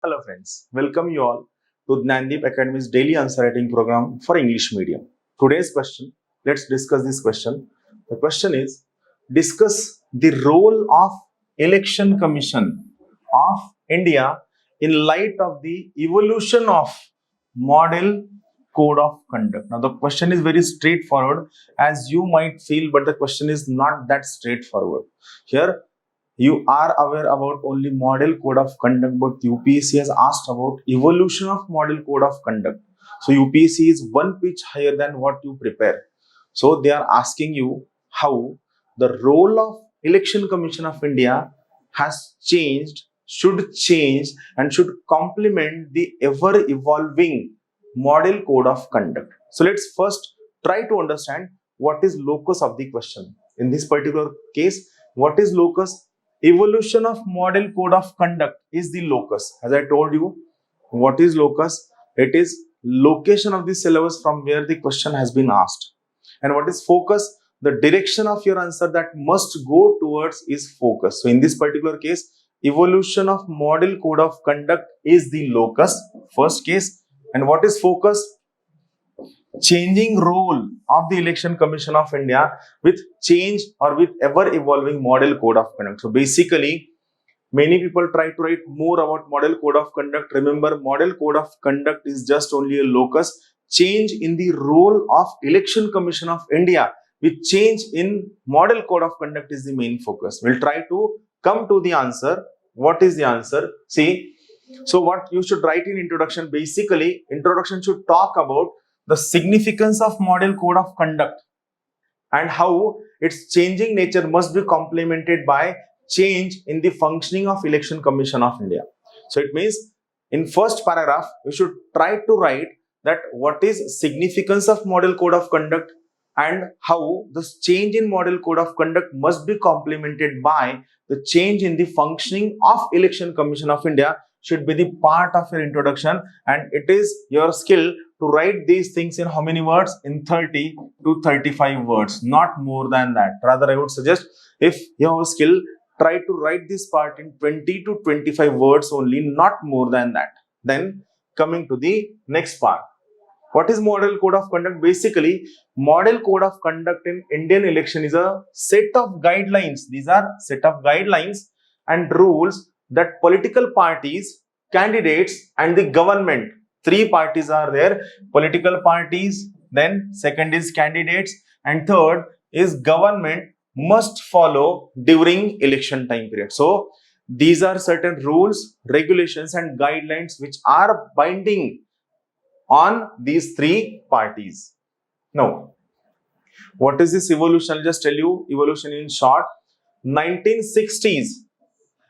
Hello friends, welcome you all to Jnandeep Academy's daily answer writing program for English medium. Today's question, let's discuss this question. The question is, discuss the role of Election Commission of India in light of the evolution of Model Code of Conduct. Now the question is very straightforward as you might feel, but the question is not that straightforward. Here you are aware about only model code of conduct, but UPSC has asked about evolution of model code of conduct. So UPSC is one pitch higher than what you prepare. So they are asking you how the role of Election Commission of India has changed, should change, and should complement the ever evolving model code of conduct. So let's first try to understand what is locus of the question. In this particular case, what is locus? Evolution of model code of conduct is the locus. As I told you, what is locus? It is location of the syllabus from where the question has been asked. And what is focus? The direction of your answer that must go towards is focus. So in this particular case, evolution of model code of conduct is the locus, first case. And what is focus? Changing role of the Election Commission of India with change or with ever evolving model code of conduct. So basically, many people try to write more about model code of conduct. Remember, model code of conduct is just only a locus. Change in the role of Election Commission of India with change in model code of conduct is the main focus. We'll try to come to the answer. What is the answer? See, so what you should write in introduction, basically, introduction should talk about the significance of model code of conduct and how its changing nature must be complemented by change in the functioning of Election Commission of India. So it means in first paragraph, you should try to write that what is significance of model code of conduct and how this change in model code of conduct must be complemented by the change in the functioning of Election Commission of India should be the part of your introduction, and it is your skill to write these things in how many words? In 30 to 35 words, not more than that. Rather, I would suggest if you have a skill, try to write this part in 20 to 25 words only, not more than that. Then coming to the next part. What is model code of conduct? Basically, model code of conduct in Indian election is a set of guidelines. These are set of guidelines and rules that political parties, candidates, and the government, three parties are there: political parties, then second is candidates, and third is government, must follow during election time period. So these are certain rules, regulations, and guidelines which are binding on these three parties. Now, what is this evolution? I'll just tell you evolution in short. 1960s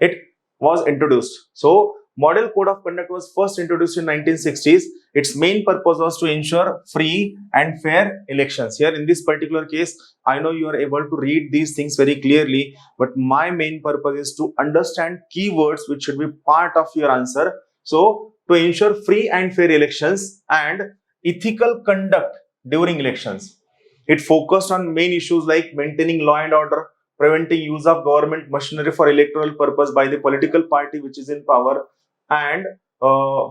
it was introduced. So model code of conduct was first introduced in 1960s. Its main purpose was to ensure free and fair elections. Here in this particular case, I know you are able to read these things very clearly, but my main purpose is to understand keywords which should be part of your answer. So to ensure free and fair elections and ethical conduct during elections. It focused on main issues like maintaining law and order, preventing use of government machinery for electoral purpose by the political party which is in power, and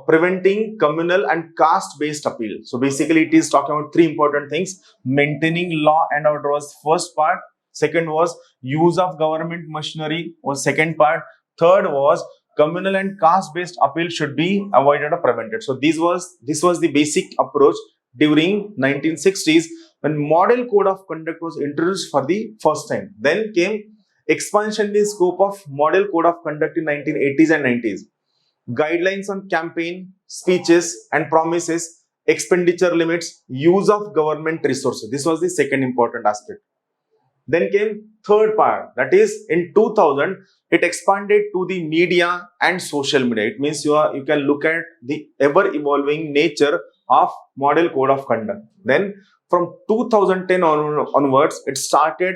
preventing communal and caste-based appeal. So basically, it is talking about three important things. Maintaining law and order was first part. Second was use of government machinery was second part. Third was communal and caste-based appeal should be avoided or prevented. So this was the basic approach during 1960s when model code of conduct was introduced for the first time. Then came expansion in the scope of model code of conduct in 1980s and 90s. Guidelines on campaign, speeches and promises, expenditure limits, use of government resources. This was the second important aspect. Then came third part, that is in 2000, it expanded to the media and social media. It means you can look at the ever evolving nature of model code of conduct. Then from 2010 onwards, it started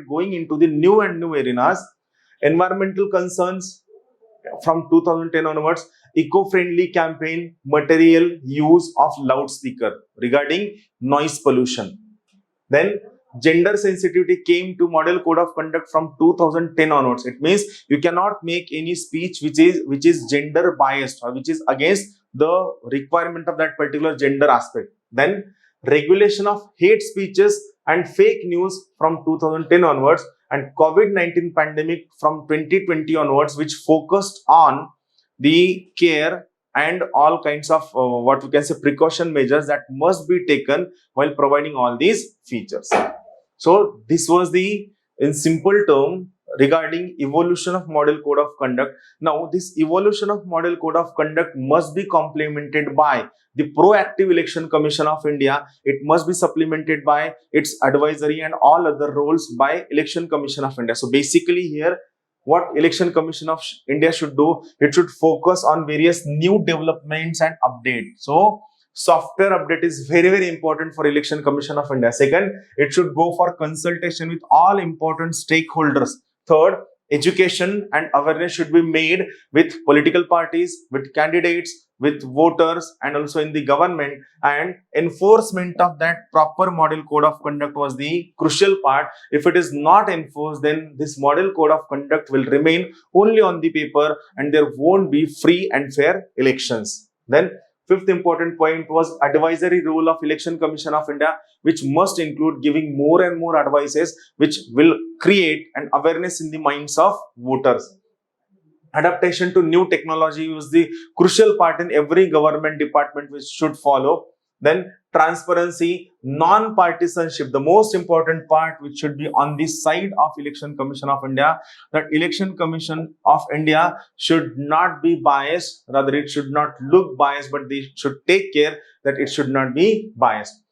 going into the new arenas, environmental concerns. From 2010 onwards, eco-friendly campaign, material use of loudspeaker regarding noise pollution. Then gender sensitivity came to model code of conduct from 2010 onwards. It means you cannot make any speech which is gender biased or which is against the requirement of that particular gender aspect. Then regulation of hate speeches and fake news from 2010 onwards, and COVID-19 pandemic from 2020 onwards, which focused on the care and all kinds of what we can say precaution measures that must be taken while providing all these features. So this was the, in simple term, regarding evolution of model code of conduct. Now this evolution of model code of conduct must be complemented by the proactive election commission of India. It must be supplemented by its advisory and all other roles by election commission of India. So basically here, what election commission of India should do, it should focus on various new developments and updates. So software update is very important for election commission of India. Second, it should go for consultation with all important stakeholders. Third, education and awareness should be made with political parties, with candidates, with voters, and also in the government. And enforcement of that proper model code of conduct was the crucial part. If it is not enforced, then this model code of conduct will remain only on the paper and there won't be free and fair elections. Then fifth important point was advisory role of Election Commission of India, which must include giving more and more advices which will create an awareness in the minds of voters. Adaptation to new technology was the crucial part in every government department which should follow. Then transparency, non-partisanship, the most important part which should be on the side of Election Commission of India, that Election Commission of India should not be biased, rather it should not look biased, but they should take care that it should not be biased.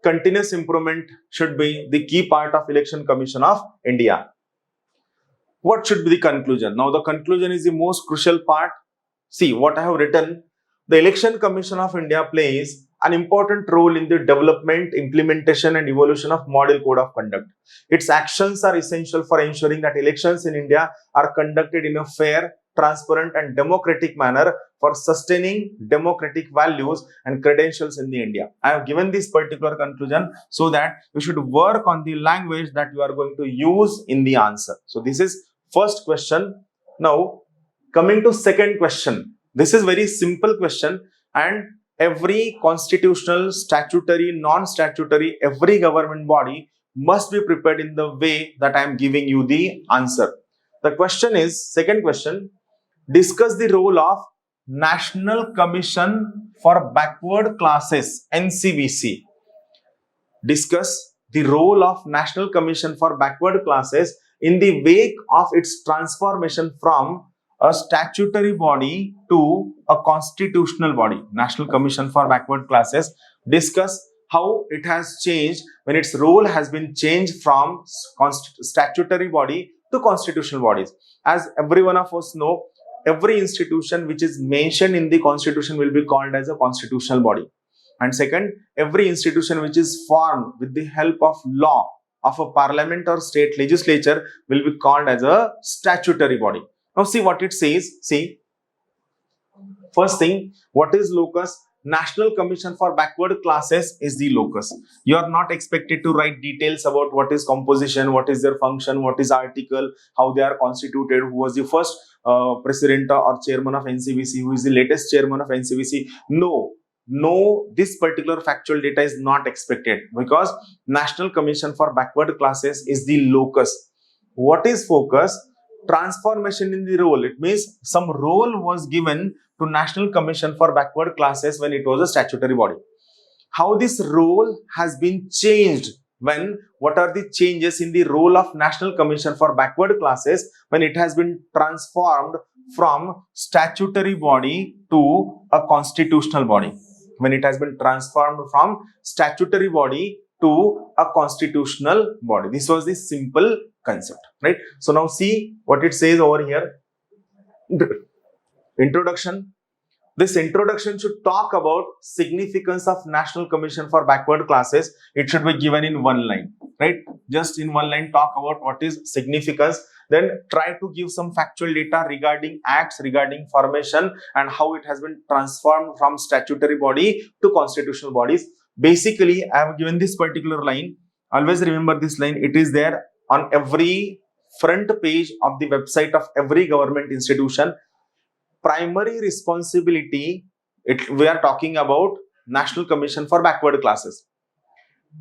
Continuous improvement should be the key part of Election Commission of India. What should be the conclusion? Now the conclusion is the most crucial part. See what I have written. The Election Commission of India plays an important role in the development, implementation and evolution of model code of conduct. Its actions are essential for ensuring that elections in India are conducted in a fair, transparent and democratic manner for sustaining democratic values and credentials in the India. I have given this particular conclusion so that you should work on the language that you are going to use in the answer. So this is first question. Now coming to second question. This is very simple question, and every constitutional, statutory, non-statutory, every government body must be prepared in the way that I am giving you the answer. The question is, second question, discuss the role of National Commission for Backward Classes, NCBC. Discuss the role of National Commission for Backward Classes in the wake of its transformation from a statutory body to a constitutional body. National Commission for Backward Classes, discuss how it has changed when its role has been changed from statutory body to constitutional bodies. As every one of us know, every institution which is mentioned in the constitution will be called as a constitutional body. And second, every institution which is formed with the help of law of a parliament or state legislature will be called as a statutory body. Now see what it says. See, first thing, what is locus? National Commission for Backward Classes is the locus. You are not expected to write details about what is composition, what is their function, what is article, how they are constituted, who was the first president or chairman of NCBC, who is the latest chairman of NCBC. No, this particular factual data is not expected, because National Commission for Backward Classes is the locus. What is focus? Transformation in the role. It means some role was given to National Commission for Backward Classes when it was a statutory body. How this role has been changed, when what are the changes in the role of National Commission for Backward Classes when it has been transformed from statutory body to a constitutional body. When it has been transformed from statutory body to a constitutional body. This was the simple concept, right? So now see what it says over here. Introduction. This introduction should talk about significance of National Commission for Backward Classes. It should be given in one line, right? Just in one line talk about what is significance. Then try to give some factual data regarding acts, regarding formation and how it has been transformed from statutory body to constitutional bodies. Basically, I have given this particular line. Always remember this line. It is there on every front page of the website of every government institution. Primary responsibility, we are talking about National Commission for Backward Classes.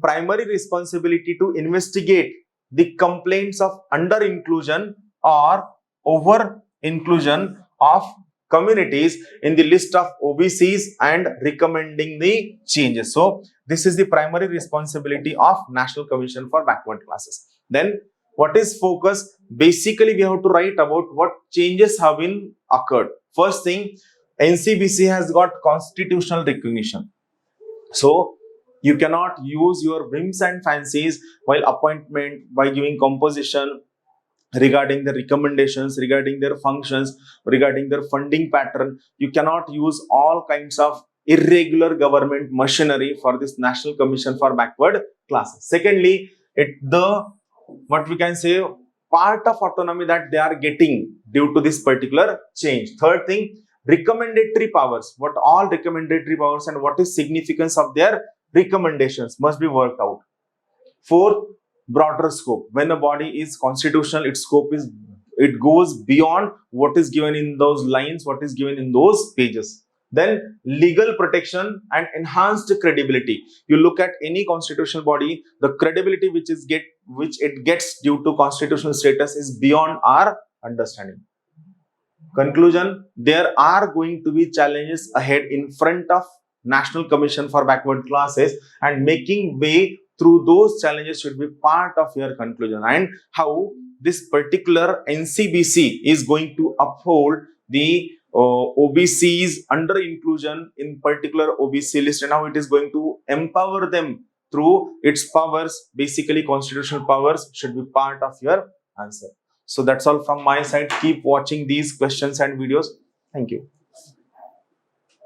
Primary responsibility to investigate the complaints of under inclusion or over inclusion of communities in the list of OBCs and recommending the changes. So this is the primary responsibility of National Commission for Backward Classes. Then what is focus? Basically, we have to write about what changes have been occurred. First thing, NCBC has got constitutional recognition. So you cannot use your whims and fancies while appointment, by giving composition, regarding the recommendations, regarding their functions, regarding their funding pattern. You cannot use all kinds of irregular government machinery for this National Commission for Backward Classes. Secondly, what we can say, part of autonomy that they are getting due to this particular change. Third thing, recommendatory powers. What all recommendatory powers and what is significance of their recommendations must be worked out. Fourth, broader scope. When a body is constitutional, its scope goes beyond what is given in those lines, what is given in those pages. Then legal protection and enhanced credibility. You look at any constitutional body, the credibility which it gets due to constitutional status is beyond our understanding. Conclusion, there are going to be challenges ahead in front of National Commission for Backward Classes, and making way through those challenges should be part of your conclusion, and how this particular NCBC is going to uphold the OBCs under inclusion in particular OBC list, and how it is going to empower them through its powers. Basically, constitutional powers should be part of your answer. So that's all from my side. Keep watching these questions and videos. Thank you.